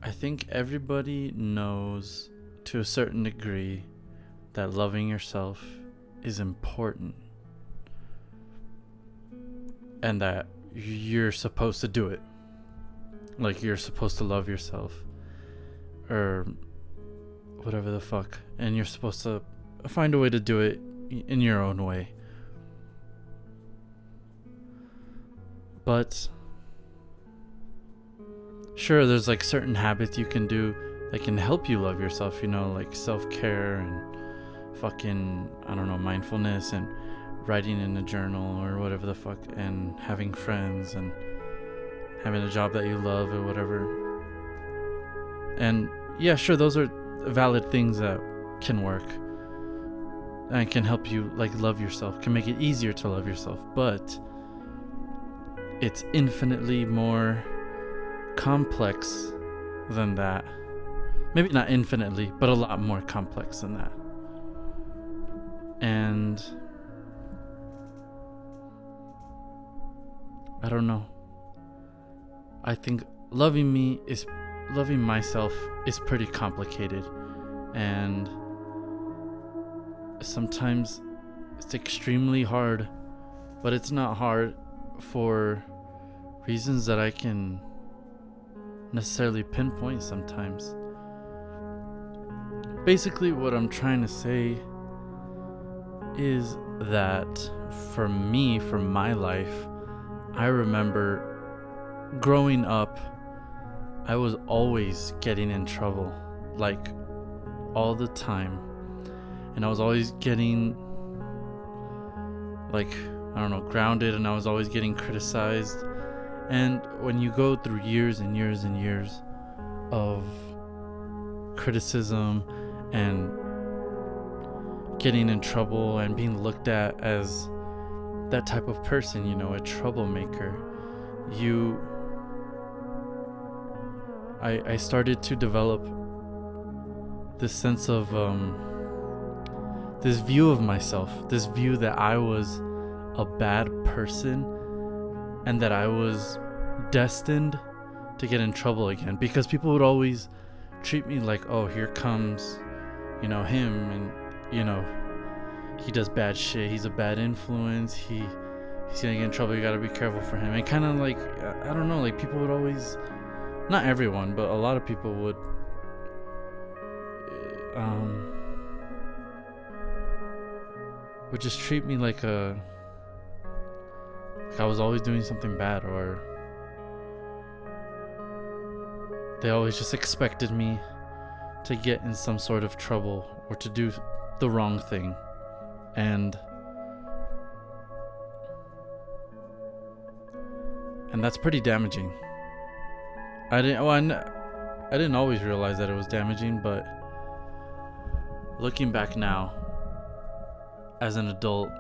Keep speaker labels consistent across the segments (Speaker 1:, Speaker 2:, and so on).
Speaker 1: I think everybody knows to a certain degree that loving yourself is important and that you're supposed to do it. Like, you're supposed to love yourself or whatever the fuck. And you're supposed to find a way to do it in your own way. But sure, there's like certain habits you can do that can help you love yourself, like self-care and fucking, I don't know, mindfulness and writing in a journal or whatever the fuck, and having friends and having a job that you love or whatever. And yeah, sure, those are valid things that can work and can help you like love yourself, can make it easier to love yourself, but it's infinitely more complex than that. Maybe not infinitely, but a lot more complex than that. And I don't know. I think loving myself is pretty complicated, and sometimes it's extremely hard, but it's not hard for reasons that I can necessarily pinpoint sometimes. Basically, what I'm trying to say is that for me, for my life, I remember growing up, I was always getting in trouble, like all the time. And I was always getting, like, I don't know, grounded, and I was always getting criticized. And when you go through years and years and years of criticism and getting in trouble and being looked at as that type of person, a troublemaker, I started to develop this sense of this view of myself, this view that I was a bad person and that I was destined to get in trouble again, because people would always treat me like, oh, here comes him, and he does bad shit, he's a bad influence, he's gonna get in trouble, you gotta be careful for him. And kind of like, I don't know, like people would always, not everyone, but a lot of people would just treat me like I was always doing something bad, or they always just expected me to get in some sort of trouble or to do the wrong thing. And that's pretty damaging. I didn't always realize that it was damaging, but looking back now as an adult,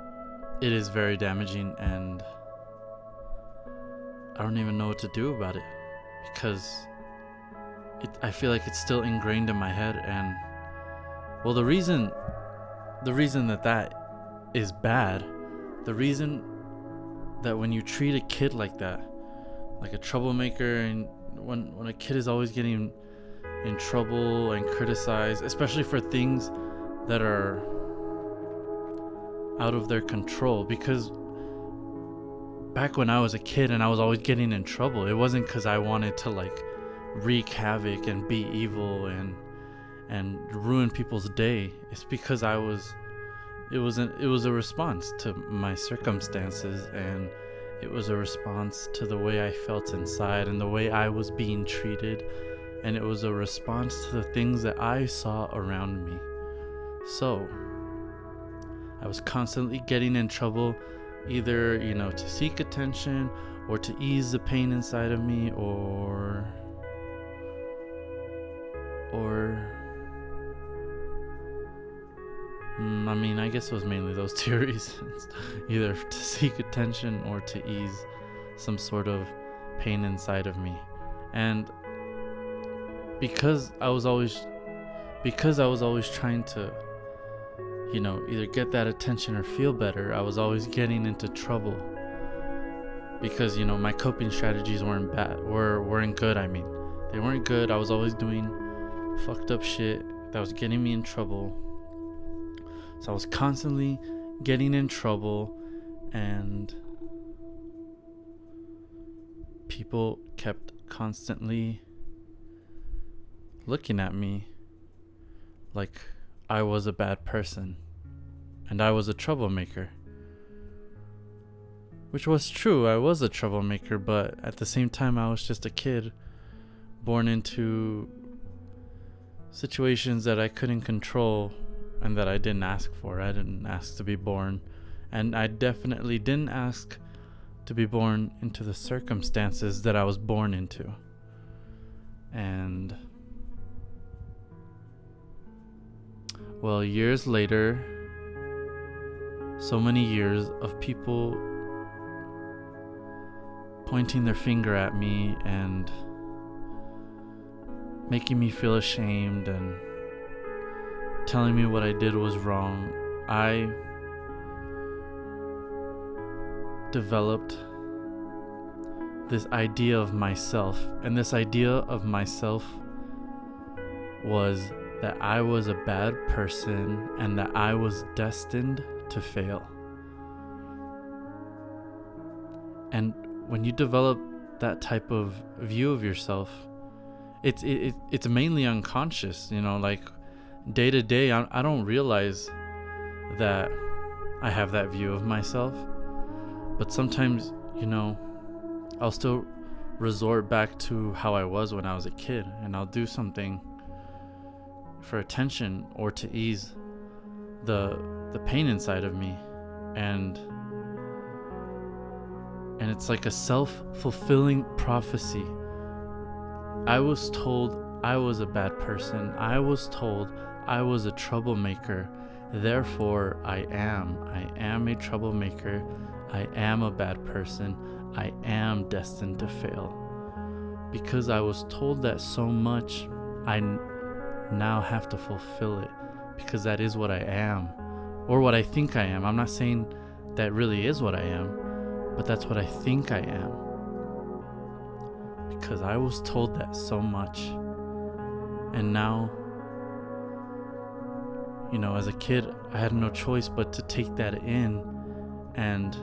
Speaker 1: it is very damaging, and I don't even know what to do about it, because I feel like it's still ingrained in my head. And well, the reason that is bad, the reason that when you treat a kid like that, like a troublemaker, and when a kid is always getting in trouble and criticized, especially for things that are out of their control, because back when I was a kid and I was always getting in trouble, it wasn't because I wanted to like wreak havoc and be evil and ruin people's day. It's because it was a response to my circumstances, and it was a response to the way I felt inside and the way I was being treated, and it was a response to the things that I saw around me. So I was constantly getting in trouble, either to seek attention or to ease the pain inside of me, or I guess it was mainly those two reasons, either to seek attention or to ease some sort of pain inside of me. And because I was always trying to either get that attention or feel better, I was always getting into trouble, because my coping strategies weren't good. They weren't good. I was always doing fucked up shit that was getting me in trouble. So I was constantly getting in trouble, and people kept constantly looking at me like I was a bad person and I was a troublemaker. Which was true, I was a troublemaker, but at the same time I was just a kid born into situations that I couldn't control and that I didn't ask for. I didn't ask to be born, and I definitely didn't ask to be born into the circumstances that I was born into. And well, years later, so many years of people pointing their finger at me and making me feel ashamed and telling me what I did was wrong, I developed this idea of myself. And this idea of myself was that I was a bad person and that I was destined to fail. And when you develop that type of view of yourself, it's mainly unconscious, like day to day, I don't realize that I have that view of myself. But sometimes, I'll still resort back to how I was when I was a kid, and I'll do something for attention or to ease the pain inside of me, and it's like a self-fulfilling prophecy. I was told I was a bad person. I was told I was a troublemaker. Therefore, I am a troublemaker. I am a bad person. I am destined to fail. Because I was told that so much, I now have to fulfill it, because that is what I am, or what I think I am. I'm not saying that really is what I am, but that's what I think I am, because I was told that so much. And now, as a kid, I had no choice but to take that in and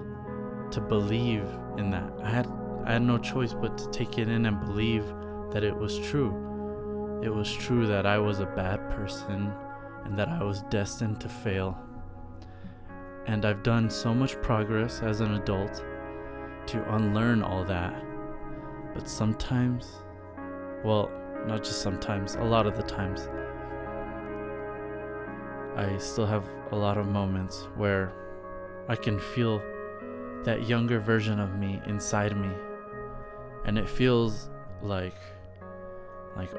Speaker 1: to believe in that. I had no choice but to take it in and believe that it was true. It was true that I was a bad person and that I was destined to fail. And I've done so much progress as an adult to unlearn all that. But sometimes, well, not just sometimes, a lot of the times, I still have a lot of moments where I can feel that younger version of me inside me, and it feels like,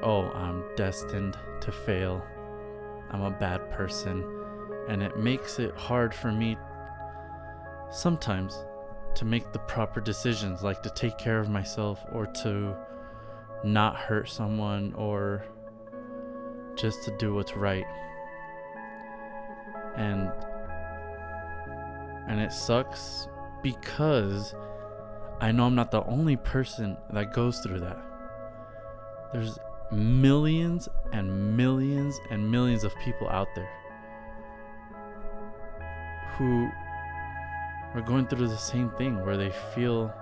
Speaker 1: oh, I'm destined to fail. I'm a bad person, and it makes it hard for me sometimes to make the proper decisions, like to take care of myself or to not hurt someone or just to do what's right. And it sucks because I know I'm not the only person that goes through that. There's millions and millions and millions of people out there who are going through the same thing, where they feel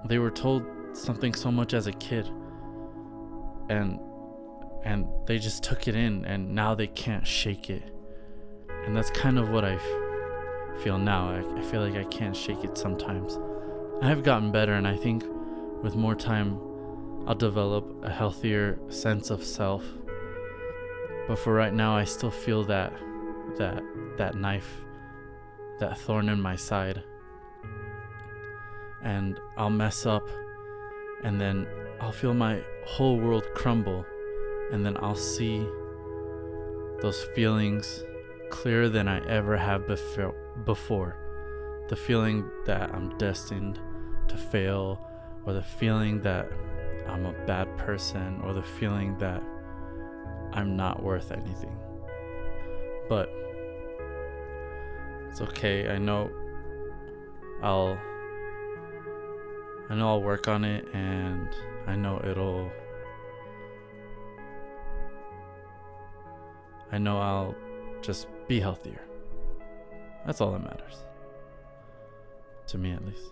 Speaker 1: they were told something so much as a kid, and they just took it in, and now they can't shake it. And that's kind of what I feel now. I feel like I can't shake it sometimes. I have gotten better, and I think with more time I'll develop a healthier sense of self. But for right now, I still feel that knife, that thorn in my side. And I'll mess up, and then I'll feel my whole world crumble, and then I'll see those feelings clearer than I ever have before. The feeling that I'm destined to fail, or the feeling that I'm a bad person, or the feeling that I'm not worth anything. But it's okay. I know I'll I know I'll work on it, and I know I'll just be healthier. That's all that matters. To me, at least.